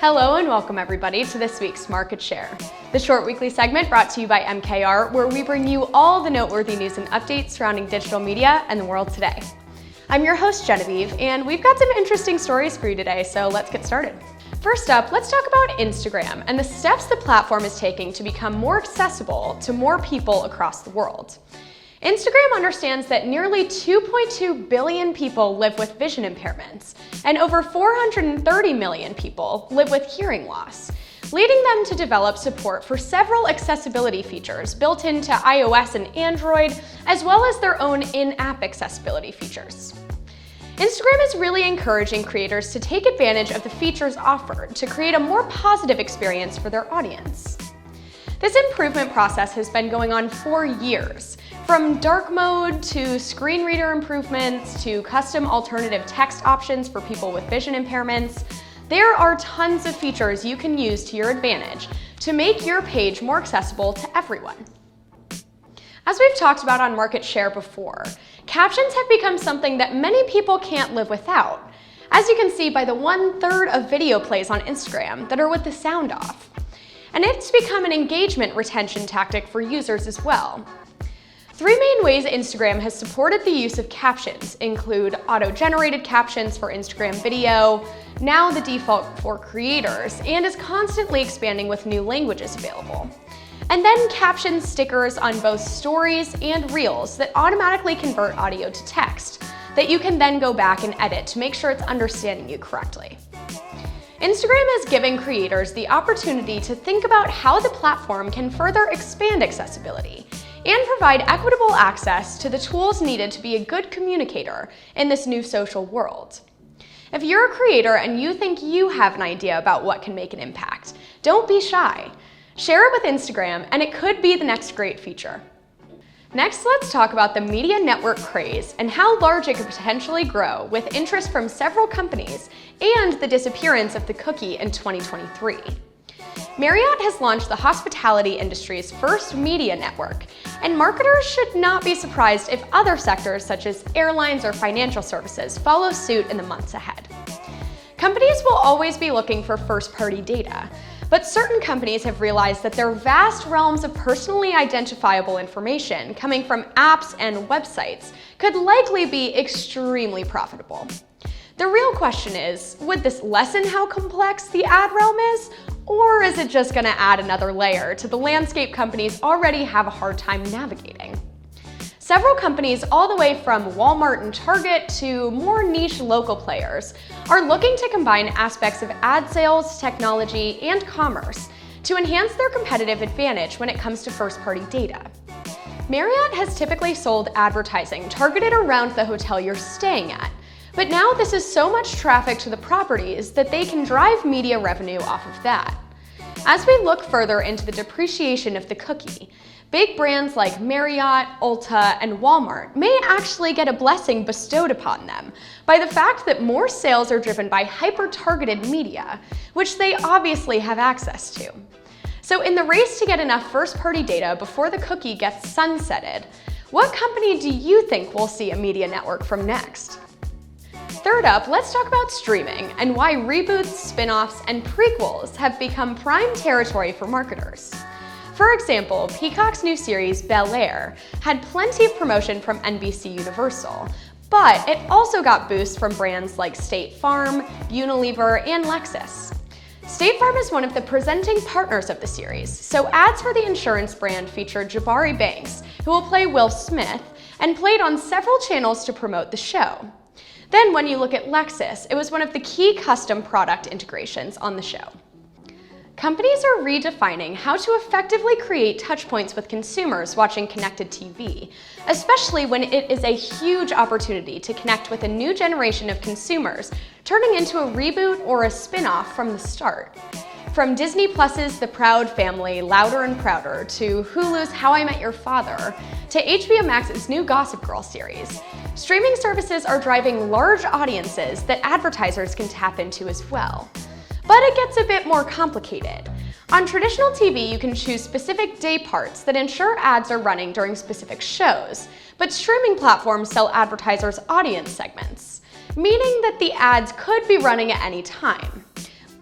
Hello and welcome everybody to this week's Market Share, the short weekly segment brought to you by MKR, where we bring you all the noteworthy news and updates surrounding digital media and the world today. I'm your host Genevieve, and we've got some interesting stories for you today, so let's get started. First up, let's talk about Instagram and the steps the platform is taking to become more accessible to more people across the world. Instagram understands that nearly 2.2 billion people live with vision impairments, and over 430 million people live with hearing loss, leading them to develop support for several accessibility features built into iOS and Android, as well as their own in-app accessibility features. Instagram is really encouraging creators to take advantage of the features offered to create a more positive experience for their audience. This improvement process has been going on for years, from dark mode to screen reader improvements to custom alternative text options for people with vision impairments. There are tons of features you can use to your advantage to make your page more accessible to everyone. As we've talked about on Market Share before, captions have become something that many people can't live without, as you can see by the 1/3 of video plays on Instagram that are with the sound off. And it's become an engagement retention tactic for users as well. Three main ways Instagram has supported the use of captions include auto-generated captions for Instagram video, now the default for creators, and is constantly expanding with new languages available. And then caption stickers on both stories and reels that automatically convert audio to text that you can then go back and edit to make sure it's understanding you correctly. Instagram is giving creators the opportunity to think about how the platform can further expand accessibility and provide equitable access to the tools needed to be a good communicator in this new social world. If you're a creator and you think you have an idea about what can make an impact, don't be shy. Share it with Instagram, and it could be the next great feature. Next, let's talk about the media network craze and how large it could potentially grow with interest from several companies and the disappearance of the cookie in 2023. Marriott has launched the hospitality industry's first media network, and marketers should not be surprised if other sectors such as airlines or financial services follow suit in the months ahead. Companies will always be looking for first-party data, but certain companies have realized that their vast realms of personally identifiable information coming from apps and websites could likely be extremely profitable. The real question is, would this lessen how complex the ad realm is, or is it just going to add another layer to the landscape companies already have a hard time navigating? Several companies, all the way from Walmart and Target to more niche local players, are looking to combine aspects of ad sales, technology, and commerce to enhance their competitive advantage when it comes to first-party data. Marriott has typically sold advertising targeted around the hotel you're staying at, but now this is so much traffic to the properties that they can drive media revenue off of that. As we look further into the depreciation of the cookie, big brands like Marriott, Ulta, and Walmart may actually get a blessing bestowed upon them by the fact that more sales are driven by hyper-targeted media, which they obviously have access to. So in the race to get enough first-party data before the cookie gets sunsetted, what company do you think will see a media network from next? Third up, let's talk about streaming and why reboots, spin-offs, and prequels have become prime territory for marketers. For example, Peacock's new series, Bel-Air, had plenty of promotion from NBC Universal, but it also got boosts from brands like State Farm, Unilever, and Lexus. State Farm is one of the presenting partners of the series, so ads for the insurance brand featured Jabari Banks, who will play Will Smith, and played on several channels to promote the show. Then when you look at Lexus, it was one of the key custom product integrations on the show. Companies are redefining how to effectively create touchpoints with consumers watching connected TV, especially when it is a huge opportunity to connect with a new generation of consumers, turning into a reboot or a spin-off from the start. From Disney Plus's The Proud Family, Louder and Prouder, to Hulu's How I Met Your Father, to HBO Max's new Gossip Girl series, streaming services are driving large audiences that advertisers can tap into as well. But it gets a bit more complicated. On traditional TV, you can choose specific day parts that ensure ads are running during specific shows, but streaming platforms sell advertisers audience segments, meaning that the ads could be running at any time.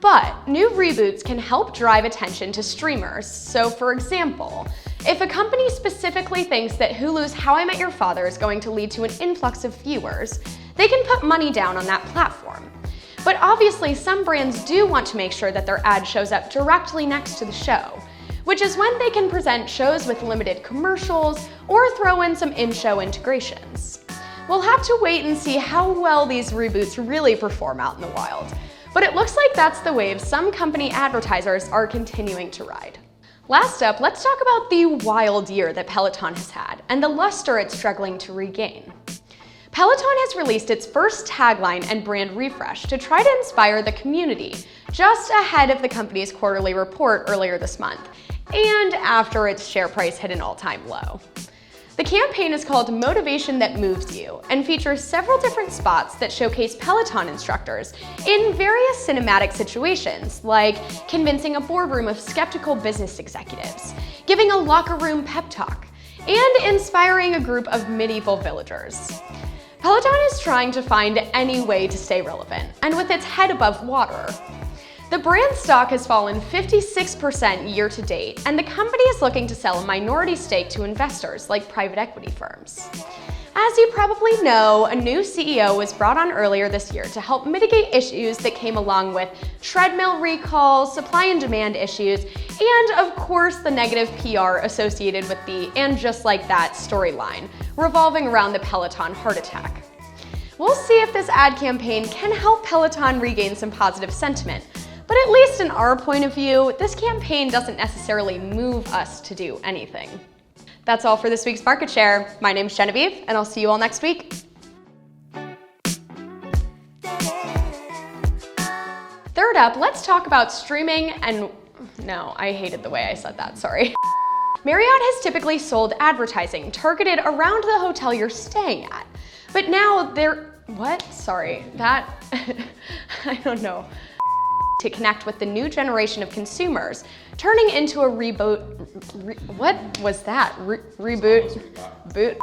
But new reboots can help drive attention to streamers. So for example, if a company specifically thinks that Hulu's How I Met Your Father is going to lead to an influx of viewers, they can put money down on that platform. But obviously, some brands do want to make sure that their ad shows up directly next to the show, which is when they can present shows with limited commercials or throw in some in-show integrations. We'll have to wait and see how well these reboots really perform out in the wild. But it looks like that's the wave some company advertisers are continuing to ride. Last up, let's talk about the wild year that Peloton has had and the luster it's struggling to regain. Peloton has released its first tagline and brand refresh to try to inspire the community just ahead of the company's quarterly report earlier this month, and after its share price hit an all-time low. The campaign is called Motivation That Moves You and features several different spots that showcase Peloton instructors in various cinematic situations, like convincing a boardroom of skeptical business executives, giving a locker room pep talk, and inspiring a group of medieval villagers. Peloton is trying to find any way to stay relevant, and with its head above water. The brand stock has fallen 56% year to date, and the company is looking to sell a minority stake to investors like private equity firms. As you probably know, a new CEO was brought on earlier this year to help mitigate issues that came along with treadmill recalls, supply and demand issues, and of course the negative PR associated with the "and just like that" storyline revolving around the Peloton heart attack. We'll see if this ad campaign can help Peloton regain some positive sentiment. But at least in our point of view, this campaign doesn't necessarily move us to do anything. That's all for this week's Market Share. My name's Genevieve, and I'll see you all next week. Third up, let's talk about streaming and... No, I hated the way I said that, sorry. Marriott has typically sold advertising targeted around the hotel you're staying at. But now they're... What? Sorry, that... I don't know. To connect with the new generation of consumers, turning into a reboot. What was that? Reboot? Boot?